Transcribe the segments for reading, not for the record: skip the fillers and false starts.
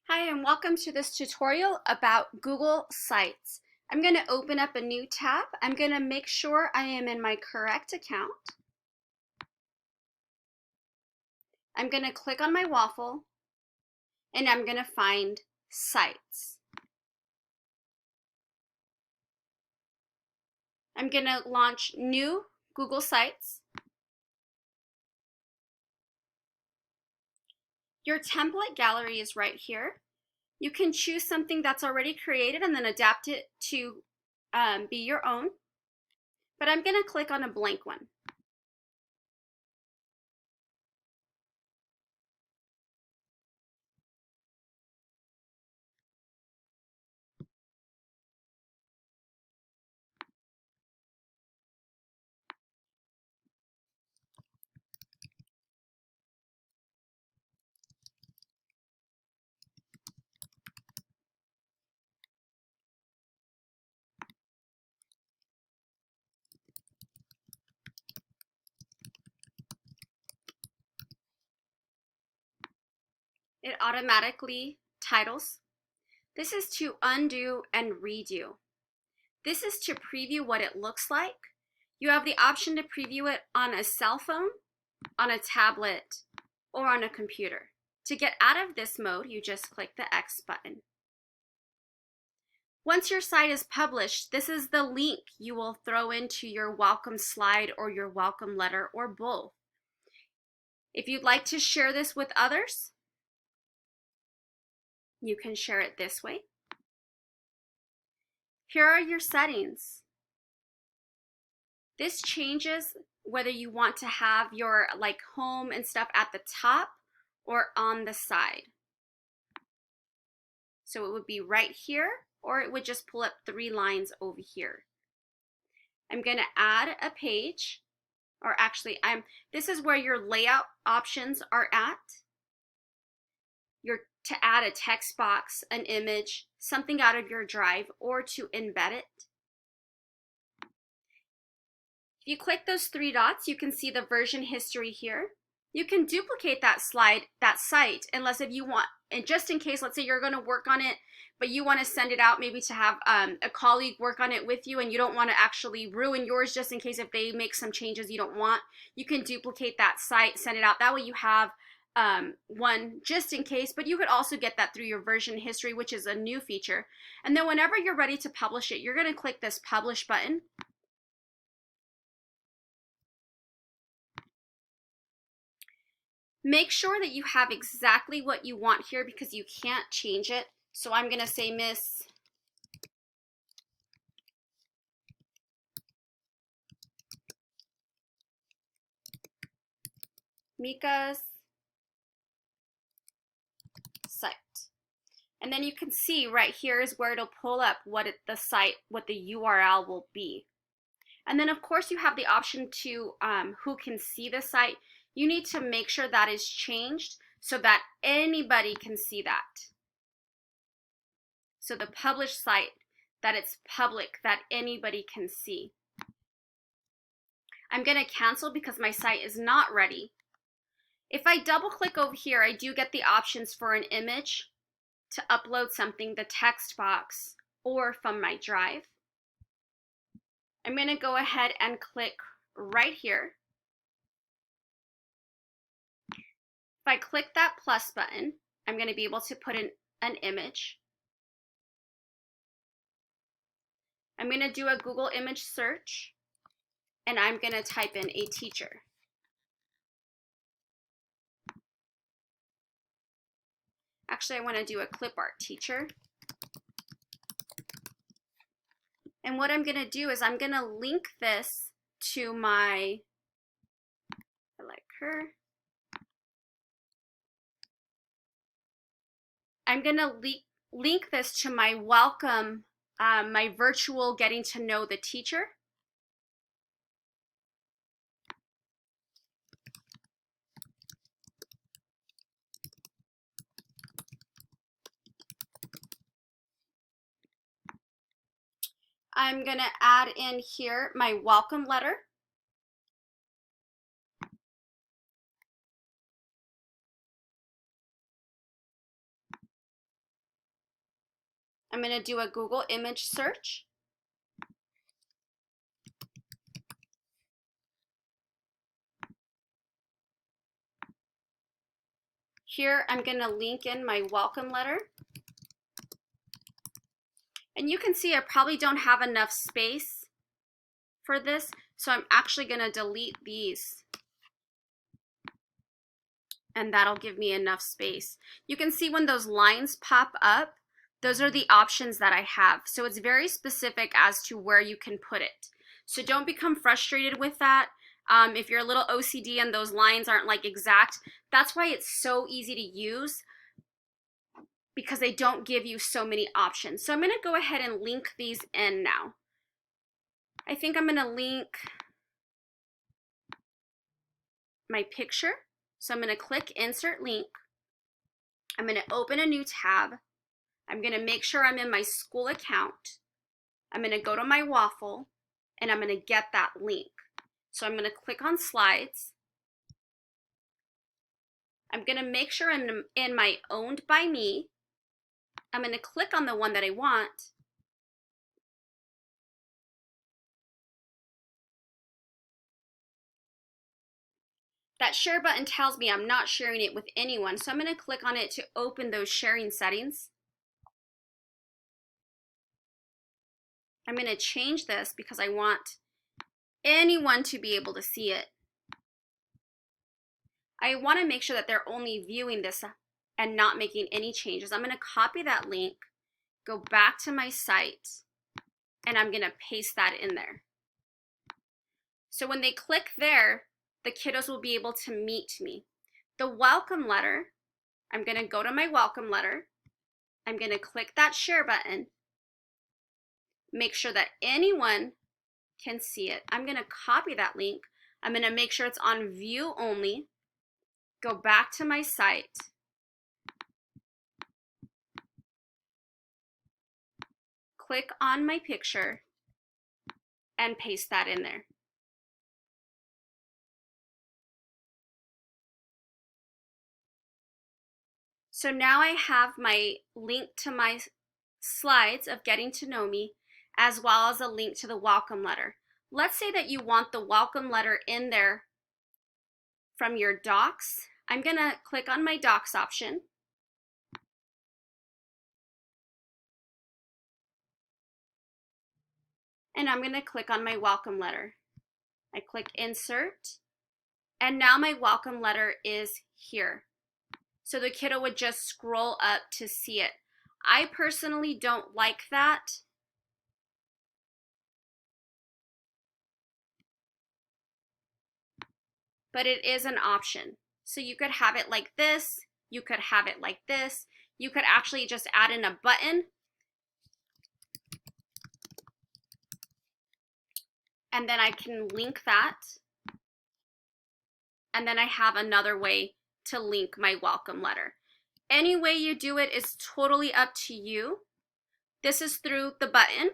Hi, and welcome to this tutorial about Google Sites. I'm going to open up a new tab. I'm going to make sure I am in my correct account. I'm going to click on my waffle and I'm going to find Sites. I'm going to launch new Google Sites. Your template gallery is right here. You can choose something that's already created and then adapt it to be your own. But I'm going to click on a blank one. It automatically titles. This is to undo and redo. This is to preview what it looks like. You have the option to preview it on a cell phone, on a tablet, or on a computer. To get out of this mode, you just click the X button. Once your site is published, this is the link you will throw into your welcome slide or your welcome letter or both. If you'd like to share this with others, you can share it this way. Here are your settings. This changes whether you want to have your home and stuff at the top or on the side. So it would be right here, or it would just pull up 3 lines over here. I'm going to add a page, or actually this is where your layout options are at. To add a text box, an image, something out of your drive, or to embed it. If you click those 3 dots, you can see the version history here. You can duplicate that site, unless if you want, and just in case, let's say you're going to work on it, but you want to send it out maybe to have a colleague work on it with you, and you don't want to actually ruin yours just in case if they make some changes you don't want. You can duplicate that site, send it out. That way you have one just in case, but you could also get that through your version history, which is a new feature. And then whenever you're ready to publish it, you're going to click this publish button. Make sure that you have exactly what you want here because you can't change it. So I'm going to say Miss Mika's site. And then you can see right here is where it'll pull up what the URL will be. And then of course you have the option to who can see the site. You need to make sure that is changed so that anybody can see that. So the published site, that it's public, that anybody can see. I'm going to cancel because my site is not ready. If I double click over here, I do get the options for an image, to upload something, the text box, or from my drive. I'm going to go ahead and click right here. If I click that plus button, I'm going to be able to put in an image. I'm going to do a Google image search, and I'm going to type in a teacher. Actually, I want to do a clip art teacher. And what I'm going to do is I'm going to link this to my, I like her. I'm going to link this to my welcome, my virtual getting to know the teacher. I'm going to add in here my welcome letter. I'm going to do a Google image search. Here, I'm going to link in my welcome letter. And you can see I probably don't have enough space for this, so I'm actually going to delete these. And that'll give me enough space. You can see when those lines pop up, those are the options that I have. So it's very specific as to where you can put it. So don't become frustrated with that. If you're a little OCD and those lines aren't like exact, that's why it's so easy to use, because they don't give you so many options. So I'm going to go ahead and link these in now. I think I'm going to link my picture. So I'm going to click Insert Link. I'm going to open a new tab. I'm going to make sure I'm in my school account. I'm going to go to my waffle, and I'm going to get that link. So I'm going to click on Slides. I'm going to make sure I'm in my Owned by Me. I'm going to click on the one that I want. That share button tells me I'm not sharing it with anyone, so I'm going to click on it to open those sharing settings. I'm going to change this because I want anyone to be able to see it. I want to make sure that they're only viewing this and not making any changes. I'm going to copy that link, go back to my site, and I'm going to paste that in there. So when they click there, the kiddos will be able to meet me. The welcome letter, I'm going to go to my welcome letter. I'm going to click that share button. Make sure that anyone can see it. I'm going to copy that link. I'm going to make sure it's on view only. Go back to my site. Click on my picture and paste that in there. So now I have my link to my slides of getting to know me, as well as a link to the welcome letter. Let's say that you want the welcome letter in there from your docs. I'm going to click on my docs option. And I'm going to click on my welcome letter. I click Insert, and now my welcome letter is here. So the kiddo would just scroll up to see it. I personally don't like that. But it is an option. So you could have it like this. You could have it like this. You could actually just add in a button. And then I can link that. And then I have another way to link my welcome letter. Any way you do it is totally up to you. This is through the button.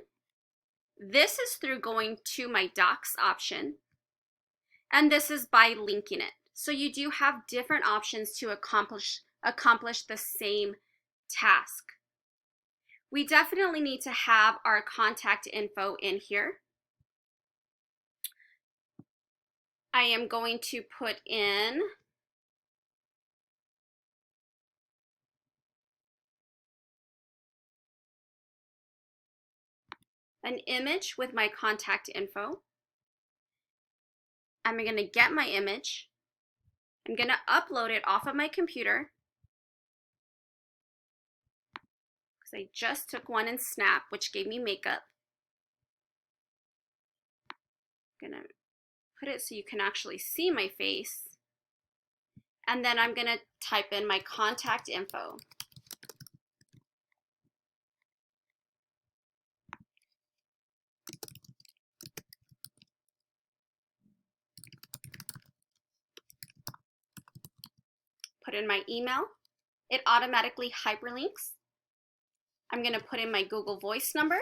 This is through going to my docs option. And this is by linking it. So you do have different options to accomplish the same task. We definitely need to have our contact info in here. I am going to put in an image with my contact info. I'm going to get my image. I'm going to upload it off of my computer, because I just took one in Snap, which gave me makeup. I'm going to put it so you can actually see my face. And then I'm going to type in my contact info. Put in my email. It automatically hyperlinks. I'm going to put in my Google Voice number.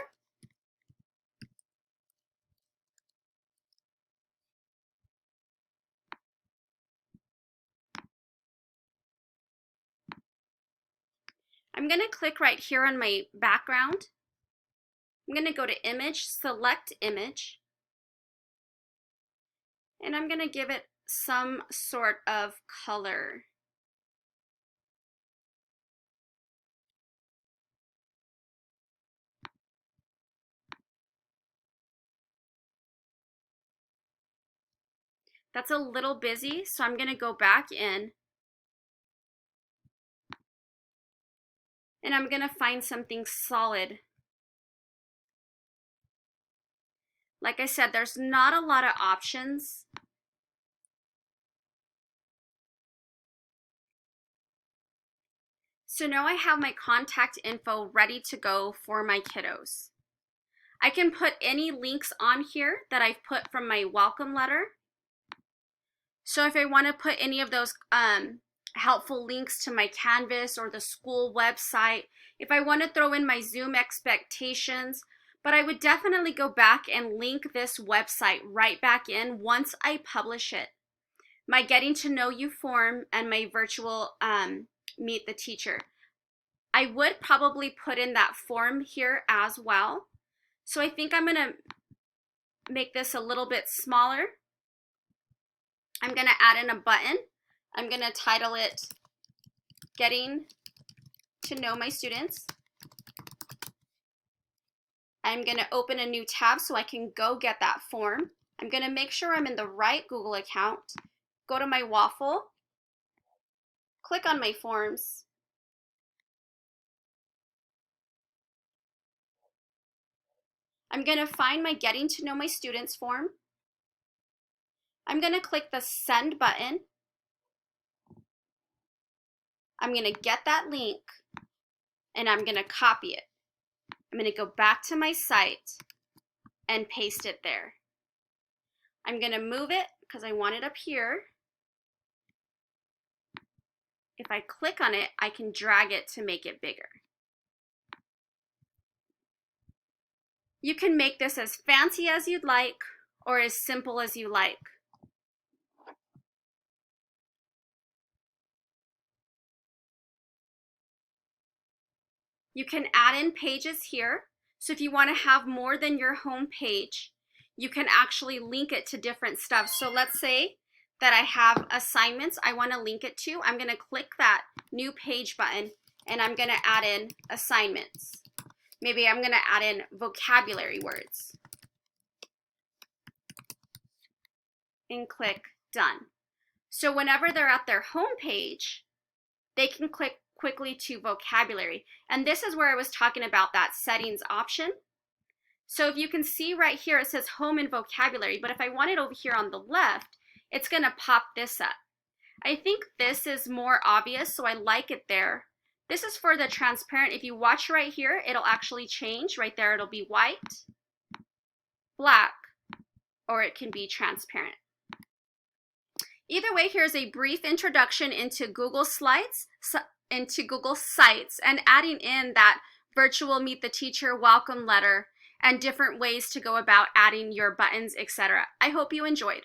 I'm going to click right here on my background. I'm going to go to Image, select Image, and I'm going to give it some sort of color. That's a little busy, so I'm going to go back in and I'm going to find something solid. Like I said, there's not a lot of options. So now I have my contact info ready to go for my kiddos. I can put any links on here that I've put from my welcome letter. So if I want to put any of those helpful links to my Canvas or the school website, if I want to throw in my Zoom expectations, but I would definitely go back and link this website right back in once I publish it. My Getting to Know You form and my virtual Meet the Teacher. I would probably put in that form here as well. So I think I'm going to make this a little bit smaller. I'm going to add in a button. I'm going to title it Getting to Know My Students. I'm going to open a new tab so I can go get that form. I'm going to make sure I'm in the right Google account. Go to my waffle, click on my forms. I'm going to find my Getting to Know My Students form. I'm going to click the Send button. I'm going to get that link and I'm going to copy it. I'm going to go back to my site and paste it there. I'm going to move it because I want it up here. If I click on it, I can drag it to make it bigger. You can make this as fancy as you'd like or as simple as you like. You can add in pages here. So if you want to have more than your home page, you can actually link it to different stuff. So let's say that I have assignments I want to link it to. I'm going to click that new page button and I'm going to add in assignments. Maybe I'm going to add in vocabulary words and click done. So whenever they're at their home page, they can click quickly to vocabulary. And this is where I was talking about that settings option. So if you can see right here, it says home and vocabulary, but if I want it over here on the left, it's going to pop this up. I think this is more obvious, so I like it there. This is for the transparent. If you watch right here, it'll actually change. Right there, it'll be white, black, or it can be transparent. Either way, here's a brief introduction into Google Slides, into Google Sites, and adding in that virtual Meet the Teacher welcome letter and different ways to go about adding your buttons, etc. I hope you enjoyed.